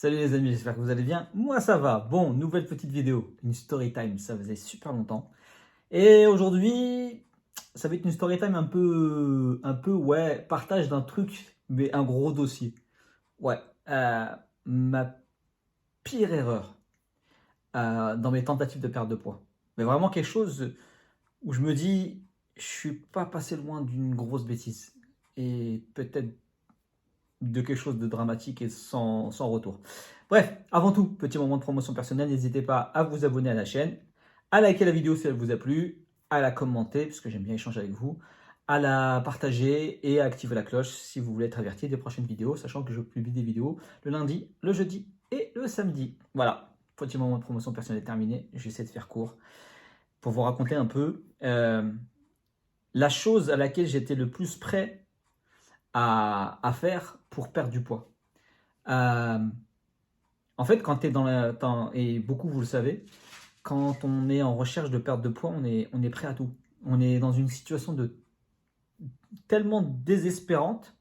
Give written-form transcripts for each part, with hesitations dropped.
Salut les amis, j'espère que vous allez bien. Moi ça va. Bon, nouvelle petite vidéo, une story time, ça faisait super longtemps. Et aujourd'hui, ça va être une story time ouais, partage d'un truc, mais un gros dossier. Ouais, ma pire erreur dans mes tentatives de perte de poids. Mais vraiment quelque chose où je me dis, je suis pas passé loin d'une grosse bêtise. Et peut-être de quelque chose de dramatique et sans retour. Bref, avant tout, petit moment de promotion personnelle, n'hésitez pas à vous abonner à la chaîne, à liker la vidéo si elle vous a plu, à la commenter, parce que j'aime bien échanger avec vous, à la partager et à activer la cloche si vous voulez être averti des prochaines vidéos, sachant que je publie des vidéos le lundi, le jeudi et le samedi. Voilà, petit moment de promotion personnelle terminé, j'essaie de faire court pour vous raconter un peu la chose à laquelle j'étais le plus prêt à faire pour perdre du poids. Euh, En fait, quand tu es et beaucoup vous le savez, quand on est en recherche de perte de poids, on est prêt à tout. On est dans une situation tellement désespérante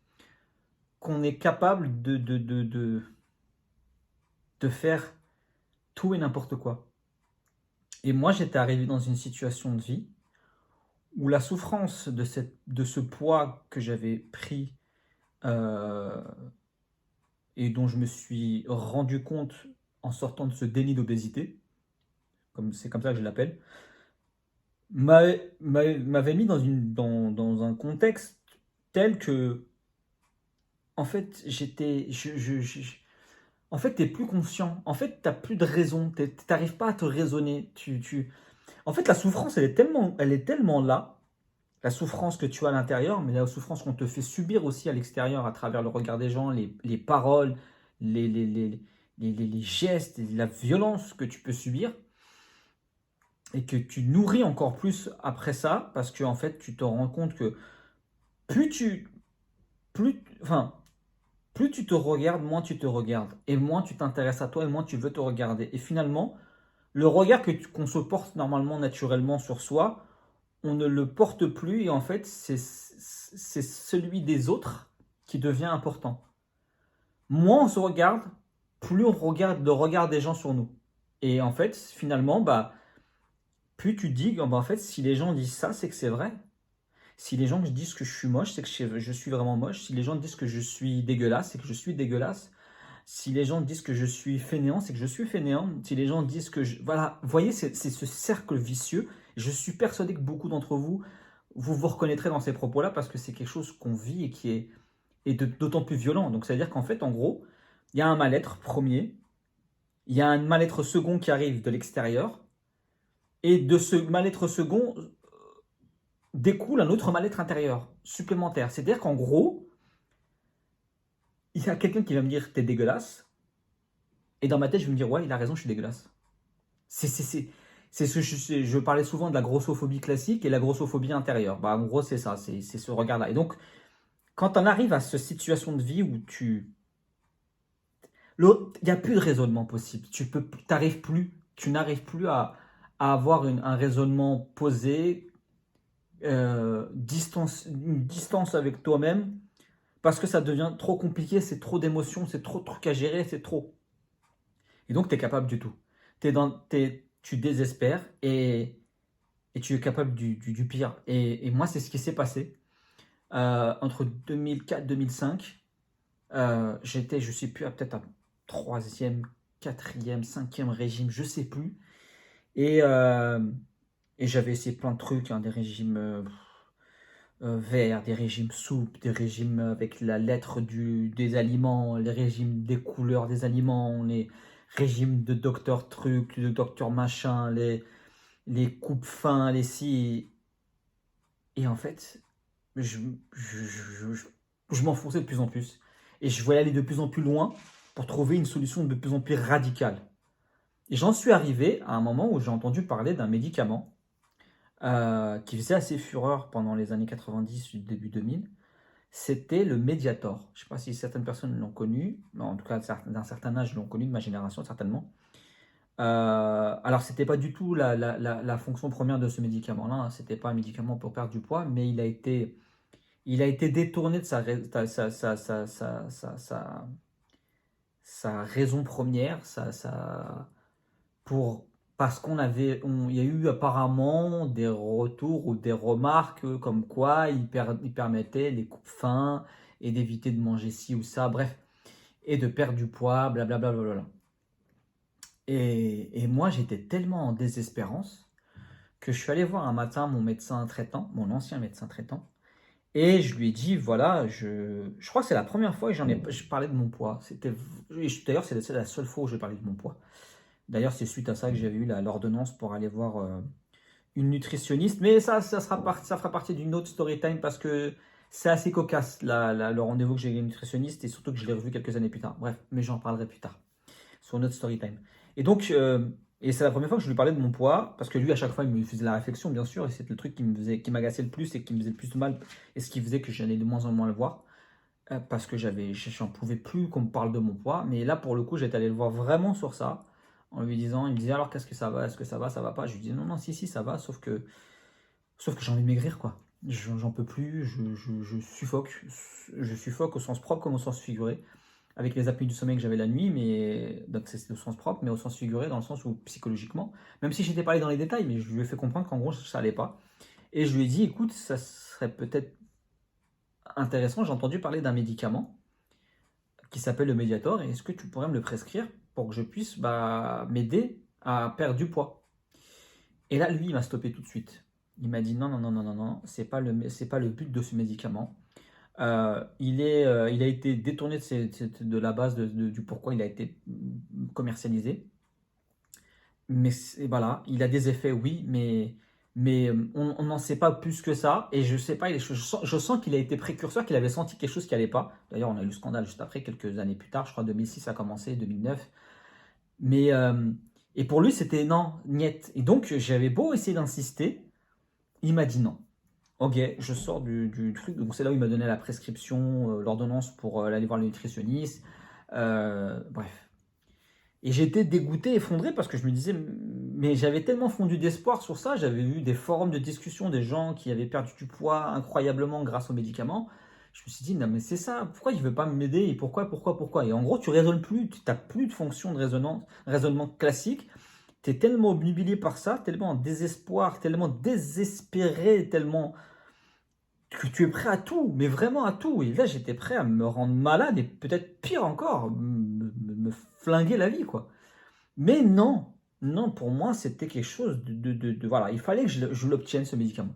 qu'on est capable de faire tout et n'importe quoi. Et moi, j'étais arrivé dans une situation de vie où la souffrance de ce poids que j'avais pris euh, et dont je me suis rendu compte en sortant de ce déni d'obésité, c'est comme ça que je l'appelle, m'avait mis dans un contexte tel que, en fait, en fait, t'es plus conscient. En fait, t'as plus de raison. T'arrives pas à te raisonner. En fait, la souffrance, elle est tellement là. La souffrance que tu as à l'intérieur, mais la souffrance qu'on te fait subir aussi à l'extérieur à travers le regard des gens, les paroles, les gestes, et la violence que tu peux subir et que tu nourris encore plus après ça parce que en fait, tu te rends compte que plus tu, enfin, plus tu te regardes, moins tu te regardes. Et moins tu t'intéresses à toi et moins tu veux te regarder. Et finalement, le regard qu'on se porte normalement naturellement sur soi, on ne le porte plus. Et en fait, c'est celui des autres qui devient important. Moins on se regarde, plus on regarde le regard des gens sur nous. Et en fait, finalement, bah, plus tu dis, bah, en fait, si les gens disent ça, c'est que c'est vrai. Si les gens disent que je suis moche, c'est que je suis vraiment moche. Si les gens disent que je suis dégueulasse, c'est que je suis dégueulasse. Si les gens disent que je suis fainéant, c'est que je suis fainéant. Si les gens disent que je... Voilà, vous voyez, c'est ce cercle vicieux. Je suis persuadé que beaucoup d'entre vous, vous vous reconnaîtrez dans ces propos-là parce que c'est quelque chose qu'on vit et qui est d'autant plus violent. Donc, ça veut dire qu'en fait, en gros, il y a un mal-être premier, il y a un mal-être second qui arrive de l'extérieur, et de ce mal-être second découle un autre mal-être intérieur supplémentaire. C'est-à-dire qu'en gros, il y a quelqu'un qui va me dire t'es dégueulasse, et dans ma tête, je vais me dire ouais, il a raison, je suis dégueulasse. C'est ce que je parlais souvent de la grossophobie classique et la grossophobie intérieure. Bah, en gros, c'est ça, c'est ce regard-là. Et donc, quand on arrive à cette situation de vie où il n'y a plus de raisonnement possible. Tu n'arrives plus à avoir un raisonnement posé, une distance avec toi-même, parce que ça devient trop compliqué, c'est trop d'émotions, c'est trop de trucs à gérer, c'est trop. Et donc, tu es capable du tout. Tu désespères et tu es capable du pire. Et moi, c'est ce qui s'est passé. Entre 2004 et 2005, je sais plus, peut-être un troisième, quatrième, cinquième régime, je sais plus. Et, euh, et j'avais essayé plein de trucs, hein, des régimes verts, des régimes souples, des régimes avec la lettre des aliments, les régimes des couleurs des aliments, les régimes de docteur truc, de docteur machin, les coupes fins, les si. Et en fait, je, je, je, je, je m'enfonçais de plus en plus. Et je voulais aller de plus en plus loin pour trouver une solution de plus en plus radicale. Et j'en suis arrivé à un moment où j'ai entendu parler d'un médicament qui faisait assez fureur pendant les années 90, début 2000. C'était le Mediator. Je ne sais pas si certaines personnes l'ont connu, mais en tout cas d'un certain âge l'ont connu, de ma génération certainement. Alors, c'était pas du tout la fonction première de ce médicament-là. Hein. C'était pas un médicament pour perdre du poids, mais il a été détourné de sa raison première, pour, parce il y a eu apparemment des retours ou des remarques comme quoi il permettait les coupes fins et d'éviter de manger ci ou ça, bref, et de perdre du poids, blablabla. Bla. Et moi, j'étais tellement en désespérance que je suis allé voir un matin mon médecin traitant, mon ancien médecin traitant, et je lui ai dit, voilà, je crois que c'est la première fois que je parlais de mon poids. D'ailleurs, c'est la seule fois où j'ai parlé de mon poids. D'ailleurs, c'est suite à ça que j'avais eu l'ordonnance pour aller voir une nutritionniste. Mais ça fera partie d'une autre story time parce que c'est assez cocasse le rendez-vous que j'ai eu avec une nutritionniste et surtout que je l'ai revu quelques années plus tard. Bref, mais j'en parlerai plus tard sur notre story time. Et donc, c'est la première fois que je lui parlais de mon poids, parce que lui, à chaque fois, il me faisait la réflexion, bien sûr, et c'était le truc qui m'agaçait le plus et qui me faisait le plus de mal, et ce qui faisait que j'allais de moins en moins le voir, parce que j'en pouvais plus qu'on me parle de mon poids. Mais là, pour le coup, j'étais allé le voir vraiment sur ça, en lui disant, il me disait, alors qu'est-ce que ça va, est-ce que ça va pas? Je lui dis, non, non, si, ça va, sauf que j'ai envie de maigrir, quoi. J'en peux plus, je suffoque, au sens propre comme au sens figuré avec les apnées du sommeil que j'avais la nuit, mais donc c'est au sens propre, mais au sens figuré, dans le sens où psychologiquement, même si j'étais pas allé dans les détails, mais je lui ai fait comprendre qu'en gros ça allait pas. Et je lui ai dit, écoute, ça serait peut-être intéressant, j'ai entendu parler d'un médicament qui s'appelle le Mediator, et est-ce que tu pourrais me le prescrire pour que je puisse m'aider à perdre du poids? Et là, lui, il m'a stoppé tout de suite. Il m'a dit non, non, non, non, non, non, c'est pas le but de ce médicament. Il a été détourné de la base du pourquoi il a été commercialisé. Mais voilà, il a des effets, oui, mais on n'en sait pas plus que ça. Et je sais pas, je sens qu'il a été précurseur, qu'il avait senti quelque chose qui allait pas. D'ailleurs, on a eu le scandale juste après, quelques années plus tard, je crois 2006 a commencé, 2009. Mais, et pour lui, c'était non, niet. Et donc, j'avais beau essayer d'insister, il m'a dit non. Ok, je sors du truc, donc c'est là où il m'a donné la prescription, l'ordonnance pour aller voir le nutritionniste. Bref. Et j'étais dégoûté, effondré, parce que je me disais, mais j'avais tellement fondu d'espoir sur ça, j'avais vu des forums de discussion des gens qui avaient perdu du poids incroyablement grâce aux médicaments. Je me suis dit, non mais c'est ça, pourquoi il ne veut pas m'aider et pourquoi? Et en gros, tu raisonnes plus, tu n'as plus de fonction de raisonnement classique. Tu es tellement obnubilé par ça, tellement en désespoir, tellement désespéré, tellement que tu es prêt à tout, mais vraiment à tout. Et là, j'étais prêt à me rendre malade et peut-être pire encore, me flinguer la vie, quoi. Mais non, non, pour moi, c'était quelque chose voilà, il fallait que je l'obtienne, ce médicament.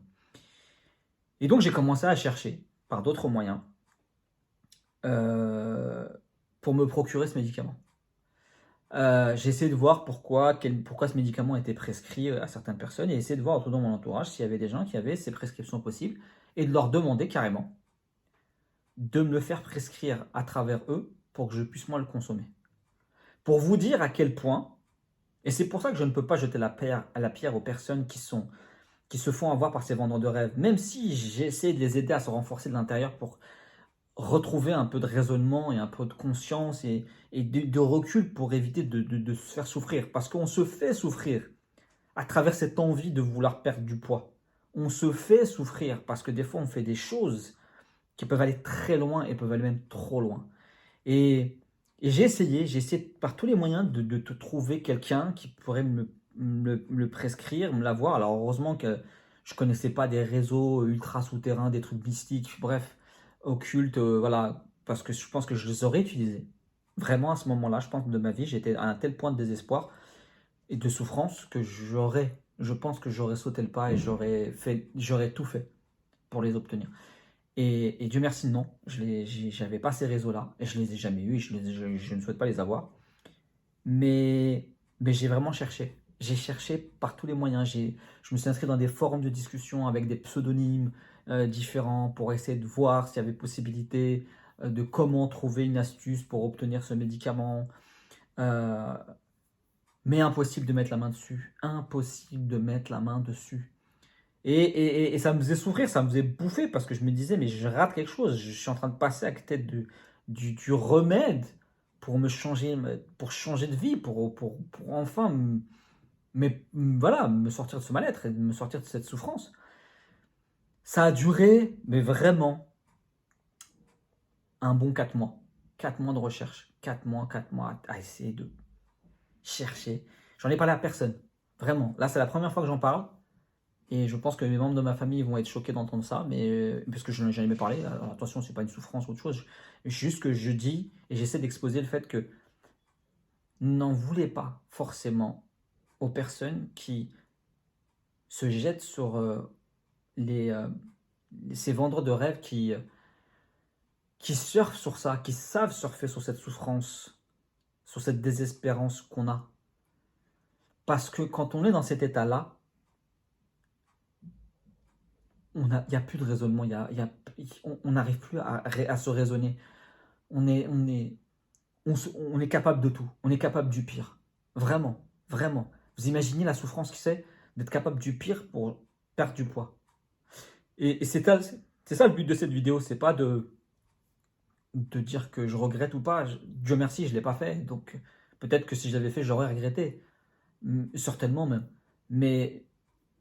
Et donc, j'ai commencé à chercher, par d'autres moyens, euh, pour me procurer ce médicament. J'ai essayé de voir pourquoi ce médicament était prescrit à certaines personnes et essayer de voir autour de mon entourage s'il y avait des gens qui avaient ces prescriptions possibles et de leur demander carrément de me le faire prescrire à travers eux pour que je puisse moi le consommer. Pour vous dire à quel point, et c'est pour ça que je ne peux pas jeter la pierre aux personnes qui se font avoir par ces vendeurs de rêves, même si j'essaie de les aider à se renforcer de l'intérieur pour retrouver un peu de raisonnement et un peu de conscience et de recul pour éviter de se faire souffrir. Parce qu'on se fait souffrir à travers cette envie de vouloir perdre du poids. On se fait souffrir parce que des fois on fait des choses qui peuvent aller très loin et peuvent aller même trop loin. Et, et j'ai essayé par tous les moyens de te trouver quelqu'un qui pourrait me le prescrire, me l'avoir. Alors heureusement que je ne connaissais pas des réseaux ultra souterrains, des trucs mystiques, bref, occultes, voilà, parce que je pense que je les aurais utilisés. Vraiment à ce moment-là, je pense de ma vie, j'étais à un tel point de désespoir et de souffrance que je pense que j'aurais sauté le pas et j'aurais tout fait pour les obtenir. Et Dieu merci, non, j'avais pas ces réseaux-là, et je les ai jamais eus, et je ne souhaite pas les avoir. Mais, mais j'ai vraiment cherché. J'ai cherché par tous les moyens. Je me suis inscrit dans des forums de discussion avec des pseudonymes différents pour essayer de voir s'il y avait possibilité de comment trouver une astuce pour obtenir ce médicament. Euh, mais impossible de mettre la main dessus. Impossible de mettre la main dessus. Et ça me faisait souffrir, ça me faisait bouffer parce que je me disais, mais je rate quelque chose. Je suis en train de passer à côté du remède pour changer de vie, pour enfin voilà, me sortir de ce mal-être et me sortir de cette souffrance. Ça a duré, mais vraiment, un bon 4 mois. 4 mois de recherche. 4 mois à essayer de chercher. J'en ai parlé à personne. Vraiment. Là, c'est la première fois que j'en parle. Et je pense que les membres de ma famille vont être choqués d'entendre ça, mais parce que je n'en ai jamais parlé. Alors, attention, c'est pas une souffrance ou autre chose. Juste que je dis et j'essaie d'exposer le fait que n'en voulez pas forcément aux personnes qui se jettent sur les, ces vendeurs de rêves qui surfent sur ça, qui savent surfer sur cette souffrance, sur cette désespérance qu'on a. Parce que quand on est dans cet état-là, il n'y a plus de raisonnement, on n'arrive plus à se raisonner. On est capable de tout, on est capable du pire. Vraiment, vraiment. Vous imaginez la souffrance que c'est d'être capable du pire pour perdre du poids. Et c'est ça le but de cette vidéo, c'est pas de dire que je regrette ou pas. Dieu merci, je ne l'ai pas fait. Donc peut-être que si je l'avais fait, j'aurais regretté. Certainement même. Mais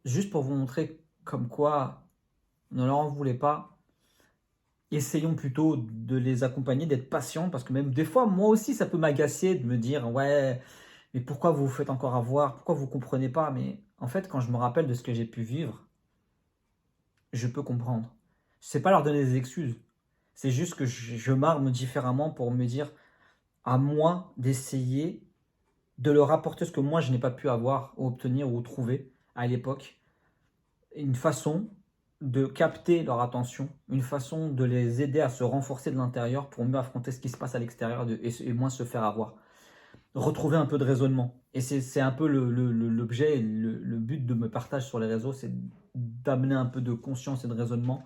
juste pour vous montrer comme quoi ne leur en voulez pas. Essayons plutôt de les accompagner, d'être patients, parce que même des fois, moi aussi, ça peut m'agacer de me dire, ouais, mais pourquoi vous vous faites encore avoir? Pourquoi vous ne comprenez pas? Mais en fait, quand je me rappelle de ce que j'ai pu vivre, je peux comprendre. Je ne sais pas leur donner des excuses. C'est juste que je m'arme différemment pour me dire, à moi d'essayer de leur apporter ce que moi, je n'ai pas pu avoir, ou obtenir, ou trouver à l'époque. Une façon de capter leur attention, une façon de les aider à se renforcer de l'intérieur pour mieux affronter ce qui se passe à l'extérieur et moins se faire avoir. Retrouver un peu de raisonnement. Et c'est un peu l'objet, le but de me partage sur les réseaux, c'est d'amener un peu de conscience et de raisonnement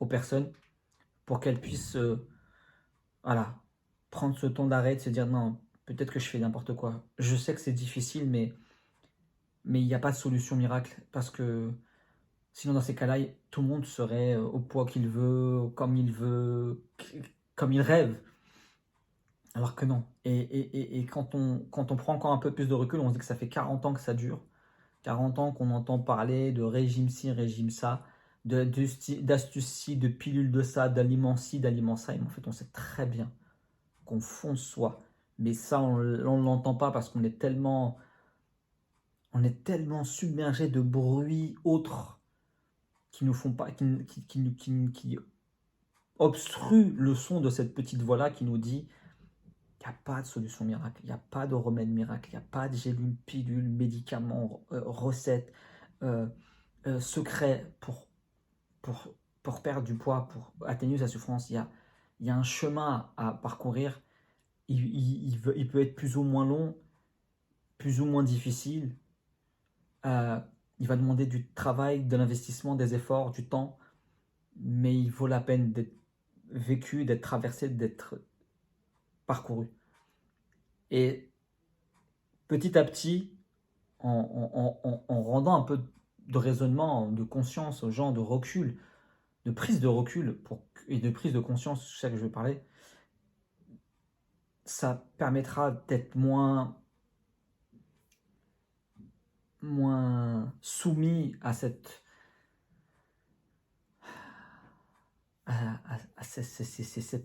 aux personnes pour qu'elles puissent voilà, prendre ce temps d'arrêt, de se dire non, peut-être que je fais n'importe quoi. Je sais que c'est difficile, mais il n'y a pas de solution miracle parce que sinon, dans ces cas-là, tout le monde serait au poids qu'il veut, comme il rêve. Alors que non. Et quand on prend encore un peu plus de recul, on se dit que ça fait 40 ans que ça dure. 40 ans qu'on entend parler de régime ci, régime ça, d'astuces ci, de pilules de ça, d'aliments ci, d'aliments ça. Et en fait, on sait très bien qu'on fonce soi. Mais ça, on ne l'entend pas parce qu'on est tellement submergé de bruits autres qui nous font pas, qui obstrue le son de cette petite voix-là qui nous dit qu'il n'y a pas de solution miracle, il n'y a pas de remède miracle, il n'y a pas de gélule, pilule, médicament, recette, secret pour perdre du poids, pour atténuer sa souffrance. Il y a un chemin à parcourir. Il peut être plus ou moins long, plus ou moins difficile. Il va demander du travail, de l'investissement, des efforts, du temps, mais il vaut la peine d'être vécu, d'être traversé, d'être parcouru. Et petit à petit, en rendant un peu de raisonnement, de conscience aux gens, de recul, de prise de recul et de prise de conscience, c'est ça que je veux parler, ça permettra d'être moins soumis à cette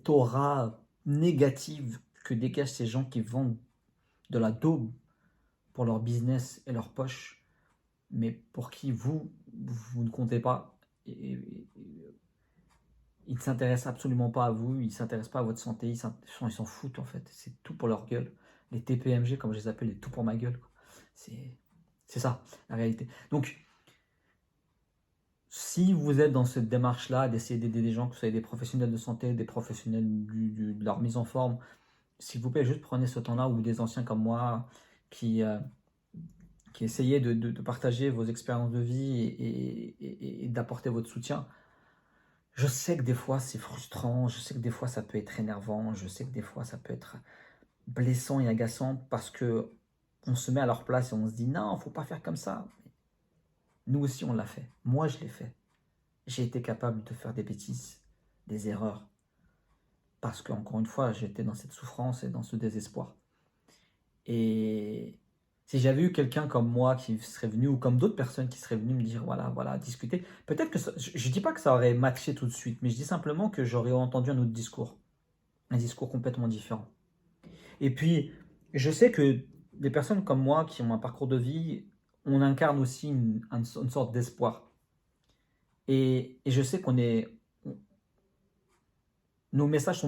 aura négative que dégagent ces gens qui vendent de la daube pour leur business et leur poche, mais pour qui vous ne comptez pas. Ils ne s'intéressent absolument pas à vous, ils ne s'intéressent pas à votre santé, ils s'en foutent en fait. C'est tout pour leur gueule. Les TPMG, comme je les appelle, les tout pour ma gueule. C'est ça, la réalité. Donc, si vous êtes dans cette démarche-là, d'essayer d'aider des gens, que ce soit des professionnels de santé, des professionnels de leur mise en forme, s'il vous plaît, juste prenez ce temps-là, ou des anciens comme moi qui essayaient de partager vos expériences de vie et d'apporter votre soutien. Je sais que des fois c'est frustrant, je sais que des fois ça peut être énervant, je sais que des fois ça peut être blessant et agaçant parce que on se met à leur place et on se dit non, faut pas faire comme ça. Nous aussi on l'a fait, moi je l'ai fait. J'ai été capable de faire des bêtises, des erreurs. Parce que, encore une fois, j'étais dans cette souffrance et dans ce désespoir. Et si j'avais eu quelqu'un comme moi qui serait venu, ou comme d'autres personnes qui seraient venues me dire, voilà, discuter, peut-être que je ne dis pas que ça aurait matché tout de suite, mais je dis simplement que j'aurais entendu un autre discours. un discours complètement différent. Et puis, je sais que des personnes comme moi qui ont un parcours de vie, on incarne aussi une sorte d'espoir. Et je sais nos messages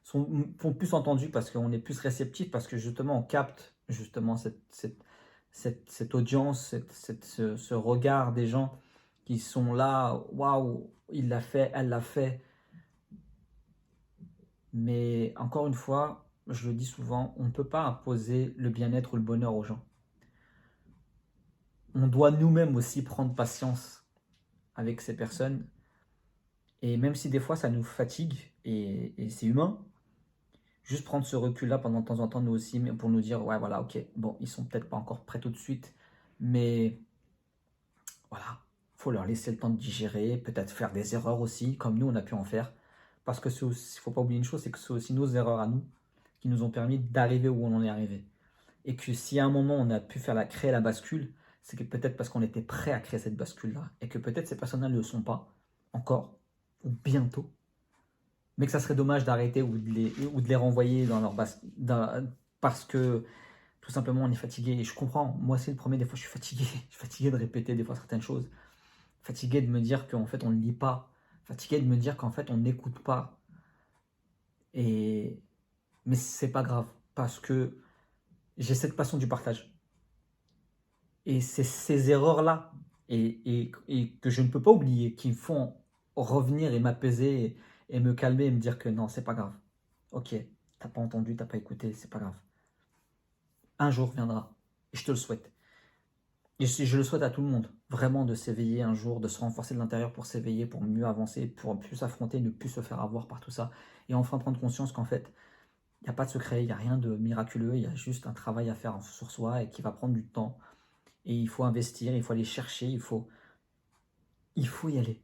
font plus entendus parce qu'on est plus réceptif, parce que justement on capte justement cette audience, ce regard des gens qui sont là, waouh, il l'a fait, elle l'a fait. Mais encore une fois, je le dis souvent, on ne peut pas imposer le bien-être ou le bonheur aux gens. On doit nous-mêmes aussi prendre patience avec ces personnes. Et même si des fois ça nous fatigue, et c'est humain, juste prendre ce recul-là pendant de temps en temps, nous aussi, pour nous dire, ouais, voilà, ok, bon, ils sont peut-être pas encore prêts tout de suite, mais voilà, faut leur laisser le temps de digérer, peut-être faire des erreurs aussi, comme nous, on a pu en faire. Parce que il faut pas oublier une chose, c'est que c'est aussi nos erreurs à nous qui nous ont permis d'arriver où on en est arrivé. Et que si à un moment on a pu créer la bascule, c'est que peut-être parce qu'on était prêt à créer cette bascule-là. Et que peut-être ces personnes-là ne le sont pas encore, ou bientôt. Mais que ça serait dommage d'arrêter ou de les renvoyer dans leur parce que tout simplement on est fatigué. Et je comprends, moi c'est le premier, des fois je suis fatigué. Je suis fatigué de répéter des fois certaines choses. Fatigué de me dire qu'en fait on ne lit pas. Fatigué de me dire qu'en fait on n'écoute pas. Et... Mais c'est pas grave, parce que j'ai cette passion du partage. Et c'est ces erreurs-là, et que je ne peux pas oublier, qui me font revenir et m'apaiser et me calmer et me dire que non, c'est pas grave. Ok, t'as pas entendu, t'as pas écouté, c'est pas grave. Un jour viendra, et je te le souhaite. Et je le souhaite à tout le monde, vraiment de s'éveiller un jour, de se renforcer de l'intérieur pour s'éveiller, pour mieux avancer, pour plus s'affronter, ne plus se faire avoir par tout ça. Et enfin prendre conscience qu'en fait, il n'y a pas de secret, il n'y a rien de miraculeux, il y a juste un travail à faire sur soi et qui va prendre du temps. Et il faut investir, il faut aller chercher, il faut y aller.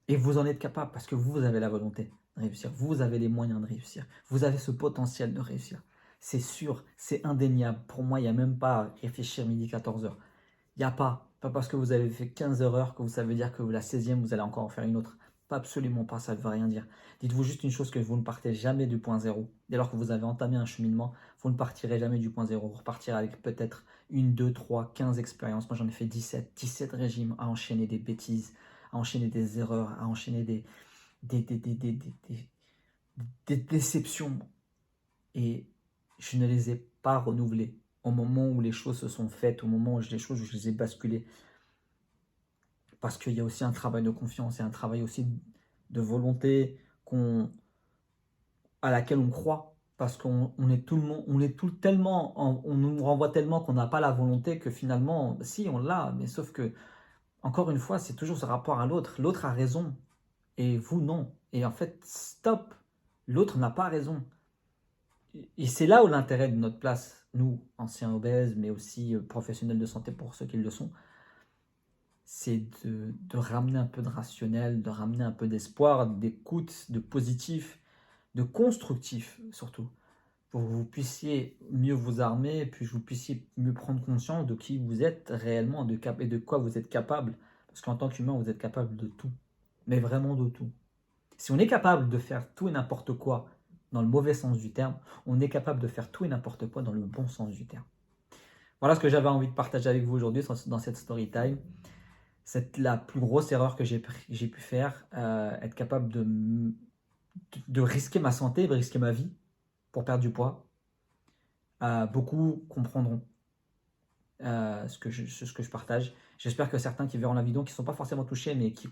Et vous en êtes capable parce que vous avez la volonté de réussir, vous avez les moyens de réussir, vous avez ce potentiel de réussir. C'est sûr, c'est indéniable. Pour moi, il n'y a même pas à réfléchir midi 14h. Il n'y a pas parce que vous avez fait 15 erreurs que ça veut dire que la 16e, vous allez encore en faire une autre. Pas absolument pas, ça ne veut rien dire. Dites-vous juste une chose, que vous ne partez jamais du point zéro. Dès lors que vous avez entamé un cheminement, vous ne partirez jamais du point zéro. Vous repartirez avec peut-être une, deux, trois, 15 expériences. Moi, j'en ai fait 17 régimes à enchaîner des bêtises, à enchaîner des erreurs, à enchaîner des, des, des, des, des, des- des déceptions. Et je ne les ai pas renouvelées au moment où les choses se sont faites, au moment où je les ai basculées. Parce qu'il y a aussi un travail de confiance et un travail aussi de volonté à laquelle on croit. Parce qu'on est tout le monde, on est tout tellement, on nous renvoie tellement qu'on n'a pas la volonté que finalement, si on l'a, mais sauf que, encore une fois, c'est toujours ce rapport à l'autre. L'autre a raison et vous non. Et en fait, stop, l'autre n'a pas raison. Et c'est là où l'intérêt de notre place, nous, anciens obèses, mais aussi professionnels de santé pour ceux qui le sont, c'est de ramener un peu de rationnel, de ramener un peu d'espoir, d'écoute, de positif, de constructif surtout, pour que vous puissiez mieux vous armer, et puis que vous puissiez mieux prendre conscience de qui vous êtes réellement et de quoi vous êtes capable. Parce qu'en tant qu'humain, vous êtes capable de tout, mais vraiment de tout. Si on est capable de faire tout et n'importe quoi dans le mauvais sens du terme, on est capable de faire tout et n'importe quoi dans le bon sens du terme. Voilà ce que j'avais envie de partager avec vous aujourd'hui dans cette story time. C'est la plus grosse erreur que j'ai pu faire, être capable de risquer ma santé, de risquer ma vie pour perdre du poids. Beaucoup comprendront ce que je partage. J'espère que certains qui verront la vidéo, qui ne sont pas forcément touchés, mais qui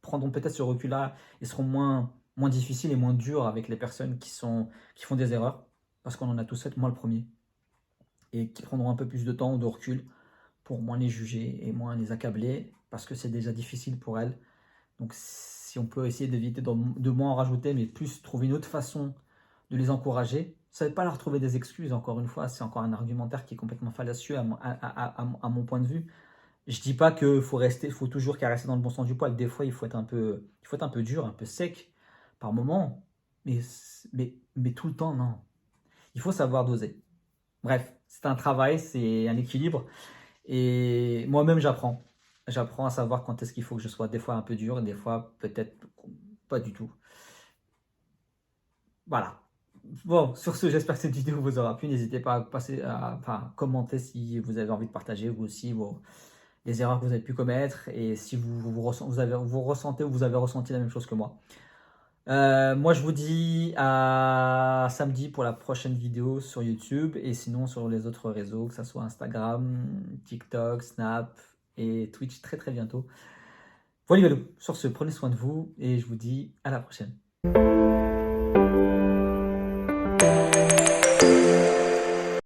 prendront peut-être ce recul-là et seront moins difficiles et moins durs avec les personnes qui font des erreurs, parce qu'on en a tous fait, moi le premier, et qui prendront un peu plus de temps ou de recul pour moins les juger et moins les accabler, parce que c'est déjà difficile pour elles. Donc si on peut essayer d'éviter de moins en rajouter, mais plus trouver une autre façon de les encourager, ça ne veut pas leur trouver des excuses, encore une fois, c'est encore un argumentaire qui est complètement fallacieux à mon point de vue. Je dis pas qu'il faut toujours rester dans le bon sens du poil. Des fois, il faut être un peu dur, un peu sec par moment, mais tout le temps, non. Il faut savoir doser. Bref, c'est un travail, c'est un équilibre. Et moi-même, j'apprends. J'apprends à savoir quand est-ce qu'il faut que je sois des fois un peu dur et des fois peut-être pas du tout. Voilà. Bon, sur ce, j'espère que cette vidéo vous aura plu. N'hésitez pas à enfin, commenter si vous avez envie de partager vous aussi les erreurs que vous avez pu commettre et si vous ressentez ou vous avez ressenti la même chose que moi. Moi, je vous dis à samedi pour la prochaine vidéo sur YouTube et sinon sur les autres réseaux, que ce soit Instagram, TikTok, Snap et Twitch très très bientôt. Voilà, sur ce, prenez soin de vous et je vous dis à la prochaine.